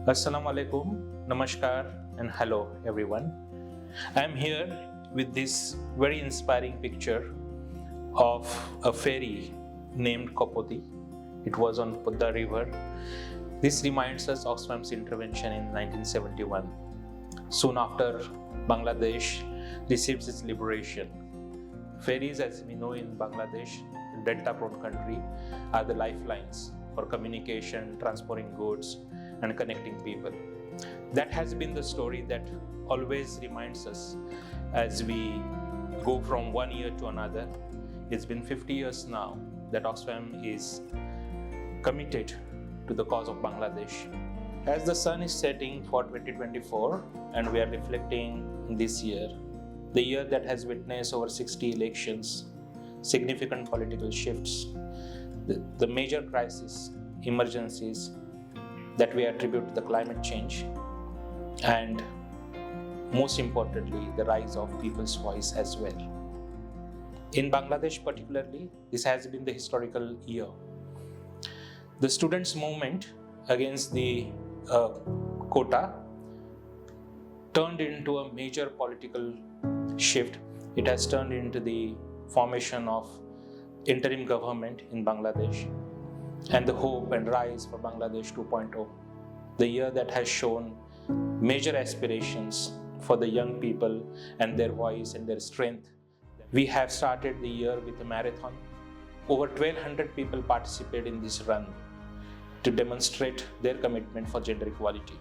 Assalamu alaikum, namaskar, and hello everyone. I am here with this very inspiring picture of a ferry named Kopoti. It was on Pudda River. This reminds us of Oxfam's intervention in 1971, soon after Bangladesh receives its liberation. Ferries, as we know in Bangladesh, a delta-prone country, are the lifelines for communication, transporting goods, and connecting people. That has been the story that always reminds us as we go from one year to another. It's been 50 years now that Oxfam is committed to the cause of Bangladesh. As the sun is setting for 2024 and we are reflecting this year, the year that has witnessed over 60 elections, significant political shifts, the major crises, emergencies that we attribute to the climate change, and most importantly, the rise of people's voice as well. In Bangladesh particularly, this has been the historical year. The students' movement against the quota turned into a major political shift. It has turned into the formation of interim government in Bangladesh and the hope and rise for Bangladesh 2.0, the year that has shown major aspirations for the young people and their voice and their strength. We have started the year with a marathon. Over 1,200 people participated in this run to demonstrate their commitment for gender equality.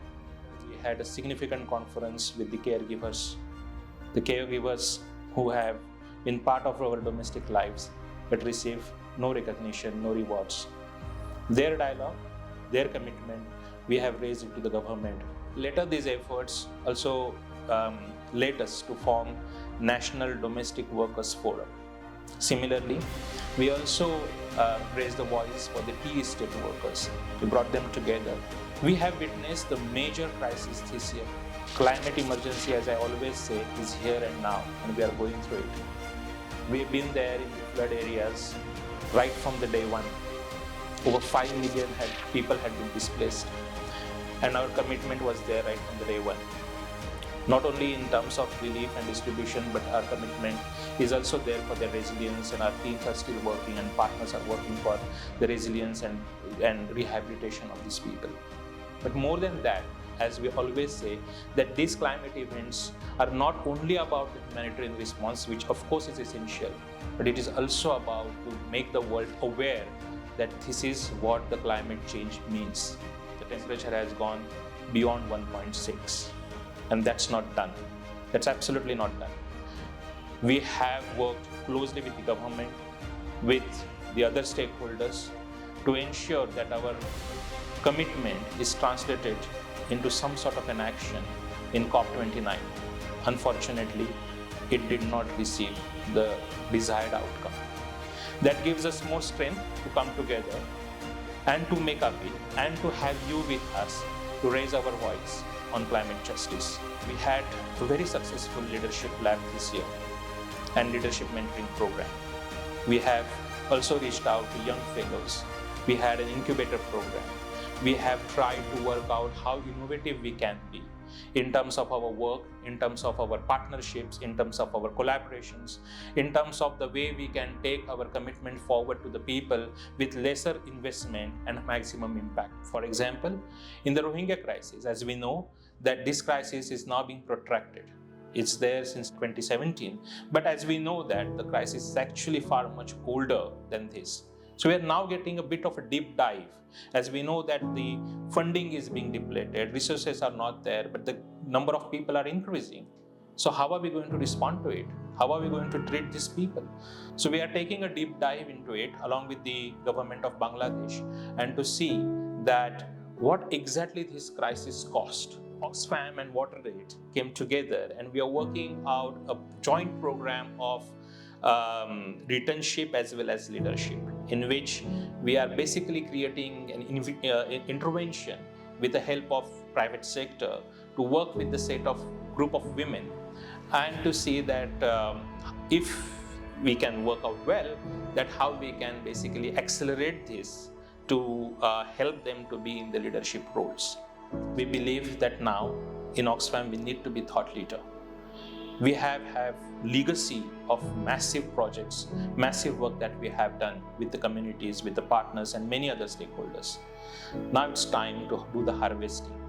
We had a significant conference with the caregivers who have been part of our domestic lives but receive no recognition, no rewards. Their dialogue, their commitment, we have raised it to the government. Later, these efforts also led us to form National Domestic Workers Forum. Similarly, we also raised the voice for the tea estate workers. We brought them together. We have witnessed the major crisis this year. Climate emergency, as I always say, is here and now, and we are going through it. We've been there in the flood areas right from the day one. Over 5 million people had been displaced, and our commitment was there right from the day one. Not only in terms of relief and distribution, but our commitment is also there for their resilience, and our teams are still working and partners are working for the resilience and rehabilitation of these people. But more than that, as we always say, that these climate events are not only about the humanitarian response, which of course is essential, but it is also about to make the world aware that this is what the climate change means. The temperature has gone beyond 1.6, and that's not done. That's absolutely not done. We have worked closely with the government, with the other stakeholders to ensure that our commitment is translated into some sort of an action in COP29. Unfortunately, it did not receive the desired outcome. That gives us more strength to come together and to make appeal and to have you with us to raise our voice on climate justice. We had a very successful leadership lab this year and leadership mentoring program. We have also reached out to young fellows. We had an incubator program. We have tried to work out how innovative we can be in terms of our work, in terms of our partnerships, in terms of our collaborations, in terms of the way we can take our commitment forward to the people with lesser investment and maximum impact. For example, in the Rohingya crisis, as we know that this crisis is now being protracted. It's there since 2017, but as we know that the crisis is actually far much older than this. So we are now getting a bit of a deep dive, as we know that the funding is being depleted, resources are not there, but the number of people are increasing. So how are we going to respond to it? How are we going to treat these people? So we are taking a deep dive into it along with the government of Bangladesh, and to see that what exactly this crisis cost. Oxfam and WaterAid came together, and we are working out a joint program of returnship as well as leadership, in which we are basically creating an intervention with the help of private sector to work with the set of group of women, and to see that if we can work out well, that how we can basically accelerate this to help them to be in the leadership roles. we believe that now in Oxfam we need to be thought leader. We have legacy of massive projects, massive work that we have done with the communities, with the partners and many other stakeholders. Now it's time to do the harvesting.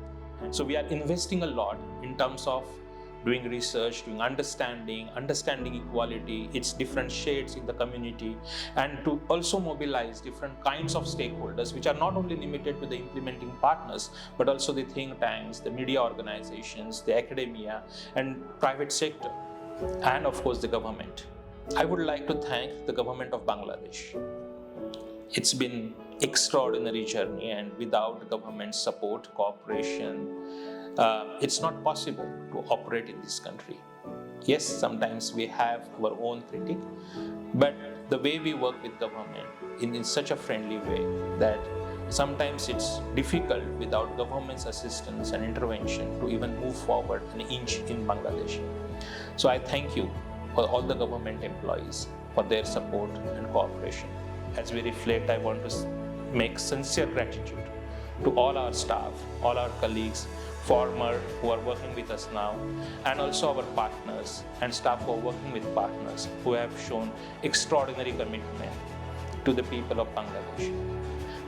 So we are investing a lot in terms of doing research, doing understanding equality, its different shades in the community, and to also mobilize different kinds of stakeholders, which are not only limited to the implementing partners, but also the think tanks, the media organizations, the academia, and private sector, and of course the government. I would like to thank the government of Bangladesh. It's been extraordinary journey, and without the government's support, cooperation, it's not possible to operate in this country. Yes, sometimes we have our own critique, but the way we work with government in such a friendly way that sometimes it's difficult without government's assistance and intervention to even move forward an inch in Bangladesh. So I thank you for all the government employees for their support and cooperation. As we reflect, I want to make sincere gratitude to all our staff, all our colleagues, former who are working with us now, and also our partners and staff who are working with partners who have shown extraordinary commitment to the people of Bangladesh.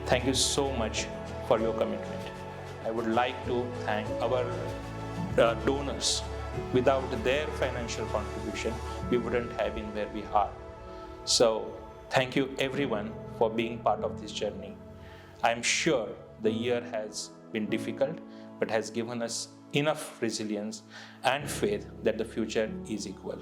Thank you so much for your commitment. I would like to thank our donors. Without their financial contribution, we wouldn't have been where we are. So thank you everyone for being part of this journey. I'm sure the year has been difficult, but has given us enough resilience and faith that the future is equal.